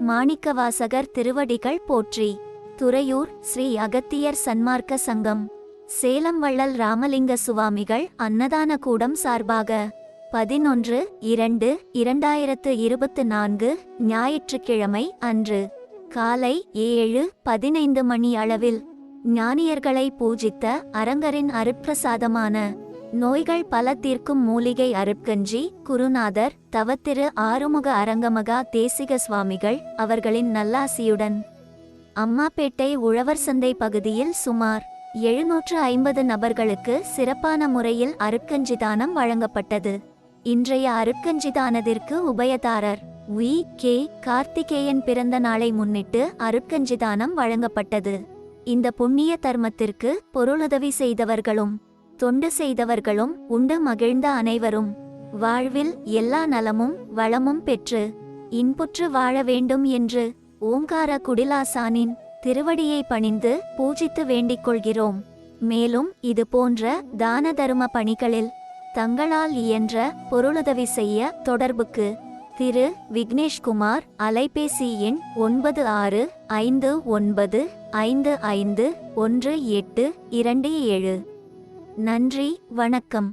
மாணிக்கவாசகர் திருவடிகள் போற்றி. துறையூர் ஸ்ரீ அகத்தியர் சன்மார்க்க சங்கம், சேலம் வள்ளல் ராமலிங்க சுவாமிகள் அன்னதான கூடம் சார்பாக 11-2-2024 ஞாயிற்றுக்கிழமை அன்று காலை 7:15 மணி அளவில் ஞானியர்களை பூஜித்த அரங்கரின் அருட்பிரசாதமான நோய்கள் பல தீர்க்கும் மூலிகை அருட்கஞ்சி குருநாதர் தவத்திரு ஆறுமுக அரங்கமகா தேசிக சுவாமிகள் அவர்களின் நல்லாசியுடன் அம்மாப்பேட்டை உழவர் சந்தை பகுதியில் சுமார் 750 நபர்களுக்கு சிறப்பான முறையில் அருட்கஞ்சி தானம் வழங்கப்பட்டது. இன்றைய அருட்கஞ்சி தானத்திற்கு உபயதாரர் வி.கே. கார்த்திகேயன் பிறந்த நாளை முன்னிட்டு அருட்கஞ்சி தானம் வழங்கப்பட்டது. இந்த புண்ணிய தர்மத்திற்கு பொருளுதவி செய்தவர்களும் தொண்டு செய்தவர்களும் உண்டு மகிழ்ந்த அனைவரும் வாழ்வில் எல்லா நலமும் வளமும் பெற்று இன்புற்று வாழ வேண்டும் என்று ஓங்கார குடிலாசானின் திருவடியை பணிந்து பூஜித்து வேண்டிக் கொள்கிறோம். மேலும் இது போன்ற தான தரும பணிகளில் தங்களால் இயன்ற பொருளுதவி செய்ய தொடர்புக்கு திரு விக்னேஷ்குமார், அலைபேசி எண் 9659551827. நன்றி, வணக்கம்.